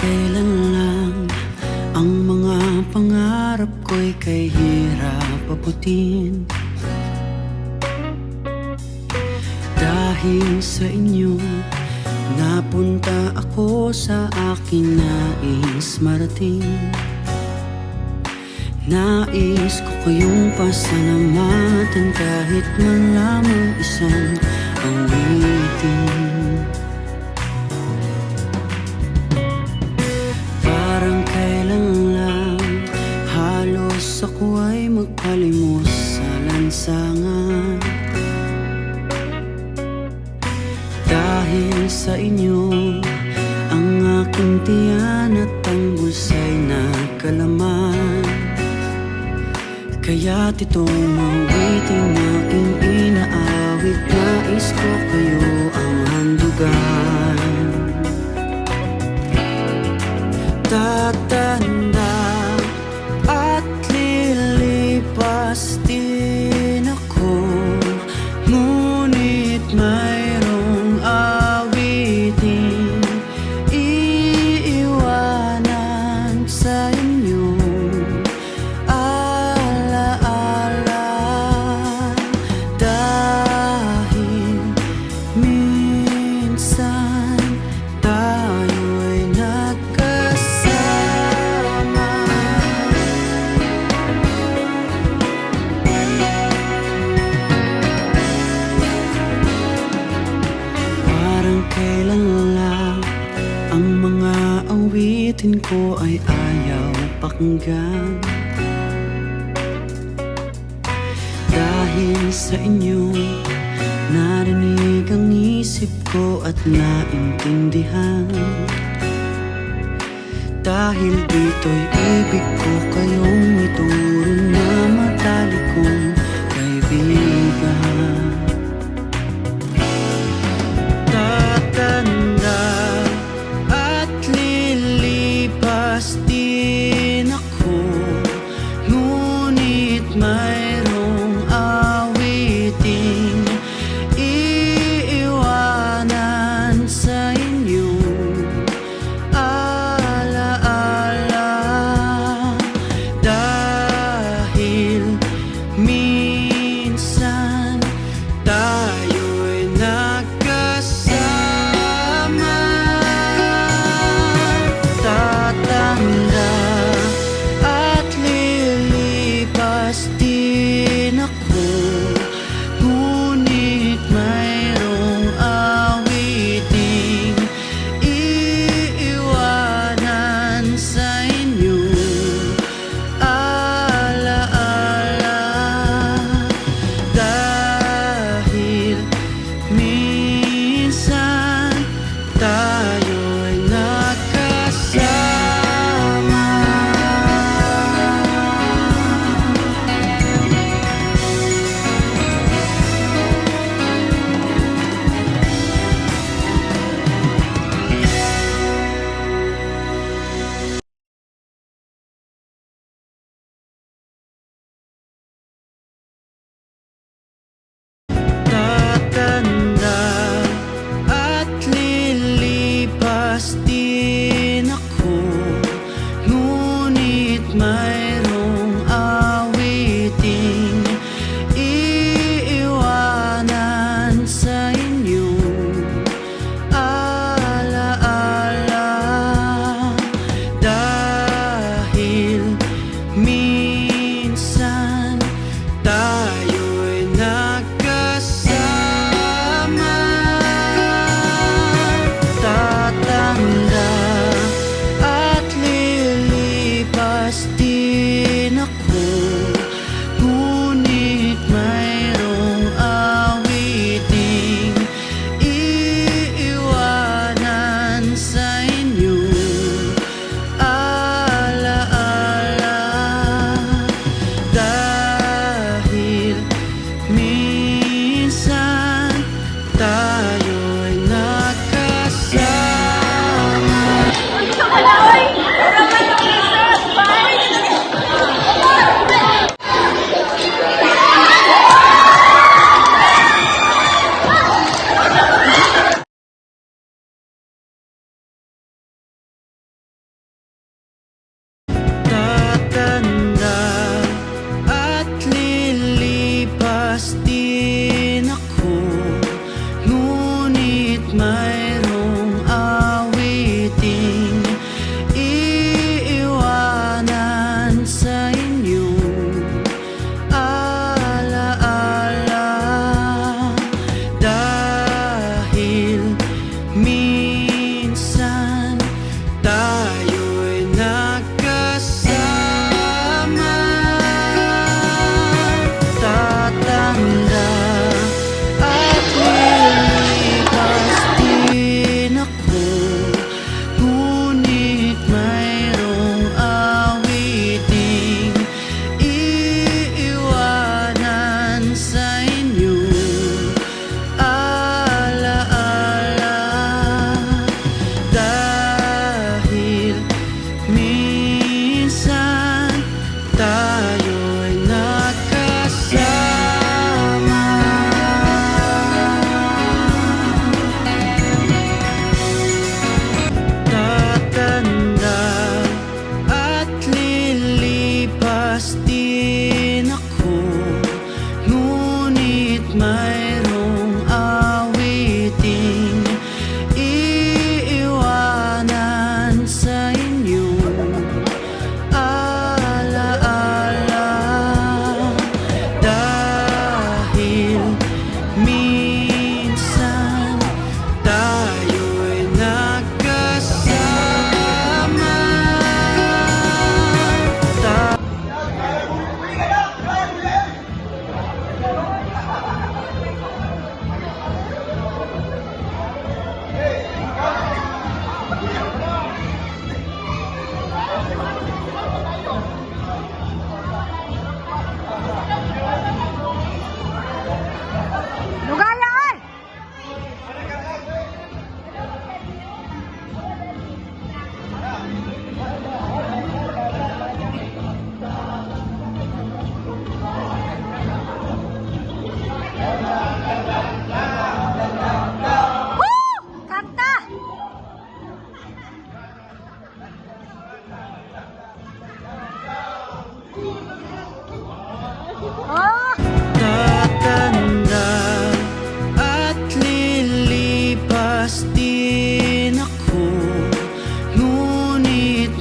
kailan lang ang mga pangarap ko'y kay hirap abutin. Dahil sa inyo, napunta ako sa aking nais marating. Nais ko kayong pasalamatan kahit man lamang isang awitin. Parang kailan lang halos ako ay magpalimos sa lansangan. Dahil sa inyo, ang aking tiyan at ang busay na kalaman. Kaya't itong mawiting aking inaawit, nais ko kayo ang handugan. Tatanda at lilipas din ako, ngunit mayroong awiting iiwanan sa inyo. Alaala, dahil minsan tayo'y nagkasama. Parang kailan lang ang mga awitin ko ay ayaw pakinggan. Dahil sa inyo, narinig ang isip ko at naintindihan. Dahil dito'y ibig ko kayong ituro na matalikong kaibigan. Tatanda at lilipas din ako, ngunit mayroong awiting iiwanan sa inyo. Alaala, dahil minsan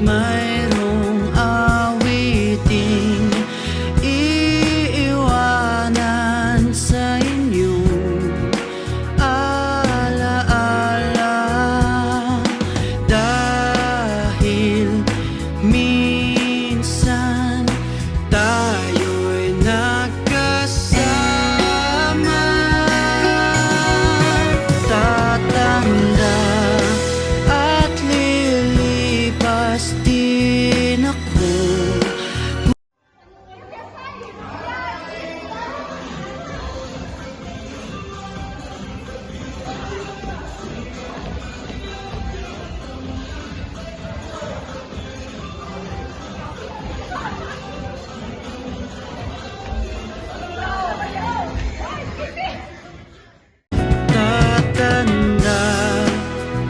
mayroong awiting iiwanan sa inyong alaala. Dahil minsan tayo'y nagkasama, tatanda at lilipas din ako. Tatanda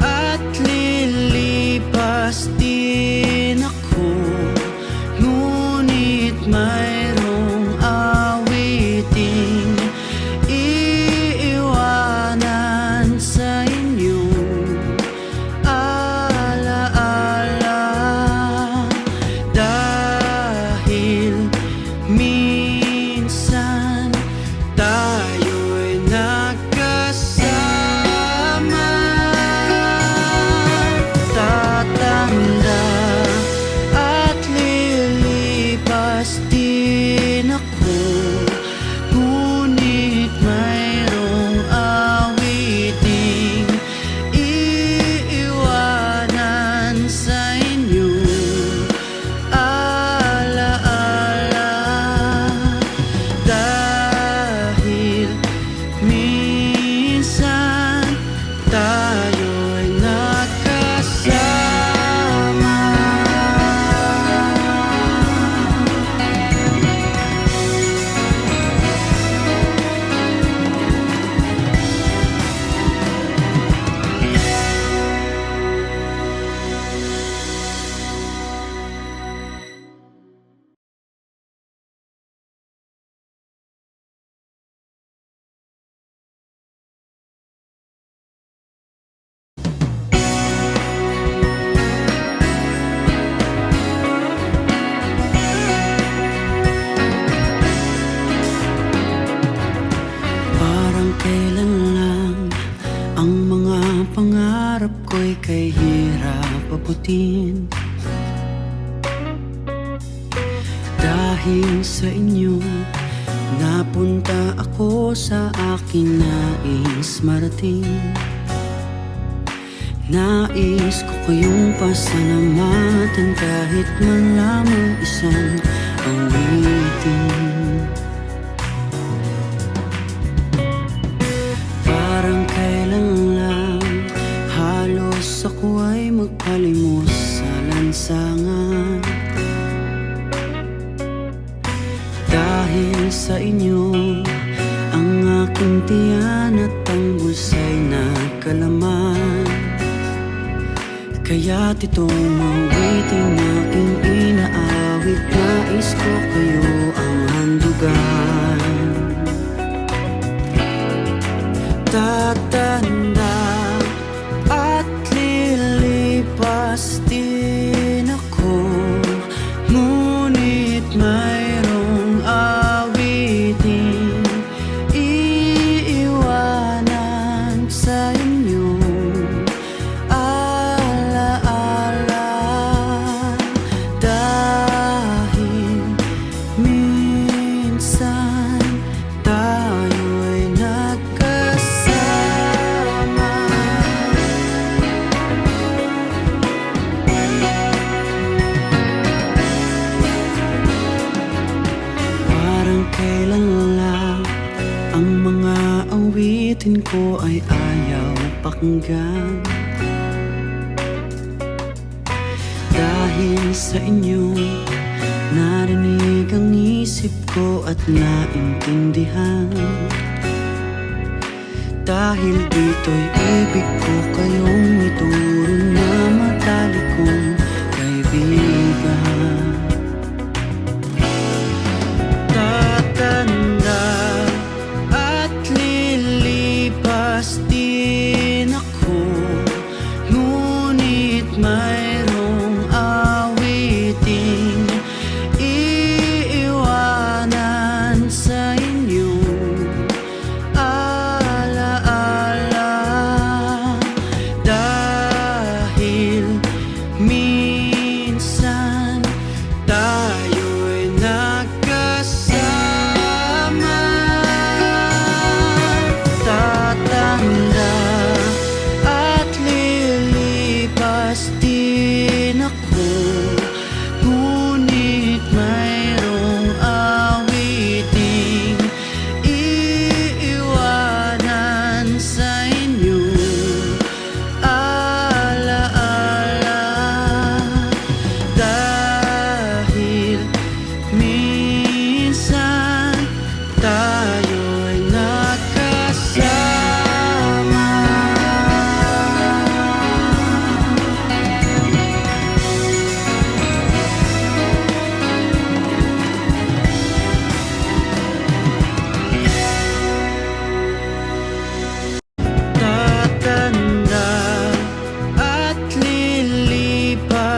at lilipas din ako, ngunit mayroong awiting iiwanan sa inyong alaala. Dahil minsan tayo'y nagkasama, tatanda at lilipas din ako, ngunit mayroong awiting iiwanan sa inyong alaala. Dahil minsan tayo'y nagkasama. Parang kailan lang ang mga pangarap ko'y kay hirap abutin. Dahil sa inyo, napunta ako sa aking nais marating. Nais ko kayong pasalamatan kahit man lamang isang awitin. Parang kailan lang halos ako ay magpalimos sa lansangan. Dahil sa inyo, ang aking tiyan at ang bulsa'y nagkalaman. Kaya't itong awiting aking inaawit, nais ko kayo ang handugan. Tatanda at lilipas din ako, ngunit mayroong awiting iiwanan sa inyong alaala. Dahil minsan tayo'y nagkasama. Parang kailan lang ang mga awitin ko ay ayaw pakinggan. Dahil sa inyo, narinig ang isip ko at naintindihan. Dahil dito'y ibig ko kayong ituro na matalik kong kaibigan. Tatanda at lilipas din ako, ngunit mayroong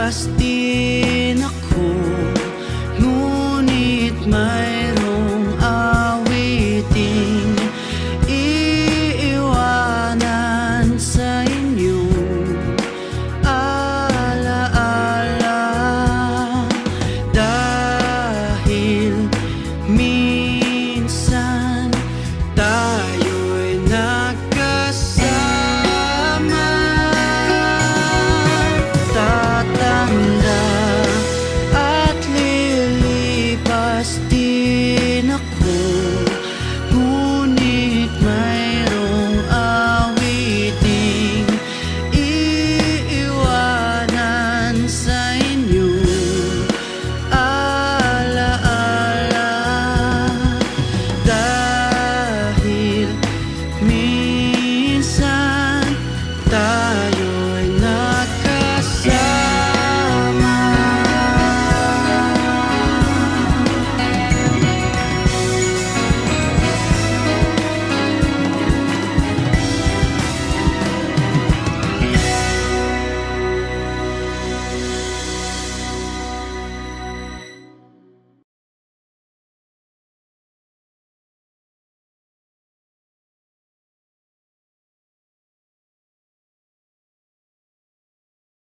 plastic